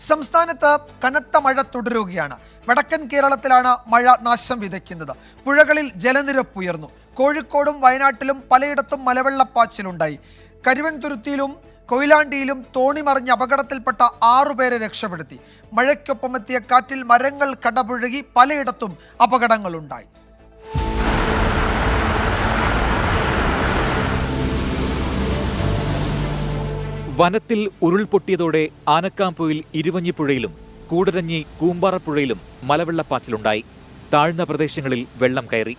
സംസ്ഥാനത്ത് കനത്ത മഴ തുടരുകയാണ്. വടക്കൻ കേരളത്തിലാണ് മഴ നാശം വിതയ്ക്കുന്നത്. പുഴകളിൽ ജലനിരപ്പ് ഉയർന്നു. കോഴിക്കോടും വയനാട്ടിലും പലയിടത്തും മലവെള്ളപ്പാച്ചിലുണ്ടായി. കരുവൻതുരുത്തിയിലും കൊയിലാണ്ടിയിലും തോണി മറിഞ്ഞ് അപകടത്തിൽപ്പെട്ട 6 പേരെ രക്ഷപ്പെടുത്തി. മഴയ്ക്കൊപ്പമെത്തിയ കാറ്റിൽ മരങ്ങൾ കടപുഴകി പലയിടത്തും അപകടങ്ങളുണ്ടായി. വനത്തിൽ ഉരുൾപൊട്ടിയതോടെ ആനക്കാംപൊയിൽ ഇരുവഞ്ഞിപ്പുഴയിലും കൂടരഞ്ഞി കൂമ്പാറപ്പുഴയിലും മലവെള്ളപ്പാച്ചിലുണ്ടായി. താഴ്ന്ന പ്രദേശങ്ങളിൽ വെള്ളം കയറി.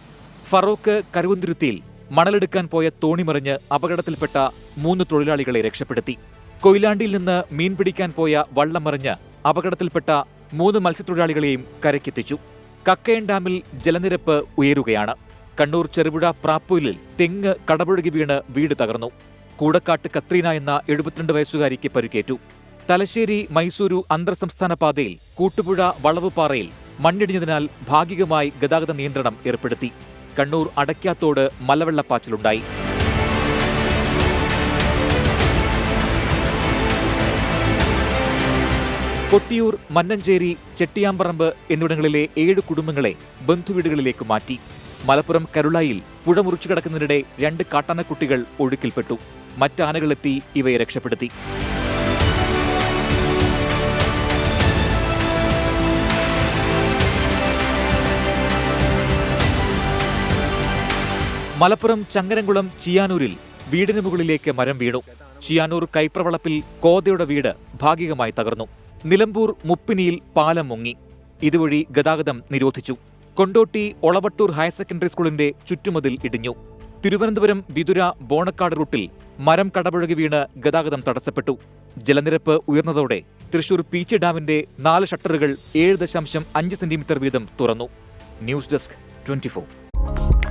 ഫറോക്ക് കരുവന്തുരുത്തിയിൽ മണലെടുക്കാൻ പോയ തോണി മറിഞ്ഞ് അപകടത്തിൽപ്പെട്ട 3 തൊഴിലാളികളെ രക്ഷപ്പെടുത്തി. കൊയിലാണ്ടിയിൽ നിന്ന് മീൻ പിടിക്കാൻ പോയ വള്ളം മറിഞ്ഞ് അപകടത്തിൽപ്പെട്ട 3 മത്സ്യത്തൊഴിലാളികളെയും കരയ്ക്കെത്തിച്ചു. കക്കയം ഡാമിൽ ജലനിരപ്പ് ഉയരുകയാണ്. കണ്ണൂർ ചെറുപുഴ പ്രാപ്പൂലിൽ തെങ്ങ് കടപുഴകി വീണ് വീട് തകർന്നു. കൂടക്കാട്ട് കത്രീന എന്ന 72 വയസ്സുകാരിക്ക് പരിക്കേറ്റു. തലശ്ശേരി മൈസൂരു അന്തർ സംസ്ഥാന പാതയിൽ കൂട്ടുപുഴ വളവുപാറയിൽ മണ്ണിടിഞ്ഞതിനാൽ ഭാഗികമായി ഗതാഗത നിയന്ത്രണം ഏർപ്പെടുത്തി. കണ്ണൂർ അടയ്ക്കാത്തോട് മലവെള്ളപ്പാച്ചിലുണ്ടായി. കൊട്ടിയൂർ, മന്നഞ്ചേരി, ചെട്ടിയാമ്പറമ്പ് എന്നിവിടങ്ങളിലെ 7 കുടുംബങ്ങളെ ബന്ധുവീടുകളിലേക്ക് മാറ്റി. മലപ്പുറം കരുളായിൽ പുഴ മുറിച്ചു കടക്കുന്നതിനിടെ 2 കാട്ടാനക്കുട്ടികൾ ഒഴുക്കിൽപ്പെട്ടു. മറ്റാനകളെത്തി ഇവയെ രക്ഷപ്പെടുത്തി. മലപ്പുറം ചങ്ങരംകുളം ചിയാനൂരിൽ വീടിന് മുകളിലേക്ക് മരം വീണു. ചിയാനൂർ കൈപ്രവളപ്പിൽ കോതയുടെ വീട് ഭാഗികമായി തകർന്നു. നിലമ്പൂർ മുപ്പിനിയിൽ പാലം മുങ്ങി. ഇതുവഴി ഗതാഗതം നിരോധിച്ചു. കൊണ്ടോട്ടി ഒളവട്ടൂർ ഹയർ സെക്കൻഡറി സ്കൂളിന്റെ ചുറ്റുമതിൽ ഇടിഞ്ഞു. തിരുവനന്തപുരം വിതുര ബോണക്കാട് റൂട്ടിൽ മരം കടപുഴകി വീണ് ഗതാഗതം തടസ്സപ്പെട്ടു. ജലനിരപ്പ് ഉയർന്നതോടെ തൃശൂർ പീച്ചി ഡാമിന്റെ 4 ഷട്ടറുകൾ 7.5 സെന്റിമീറ്റർ വീതം തുറന്നു. News desk 24.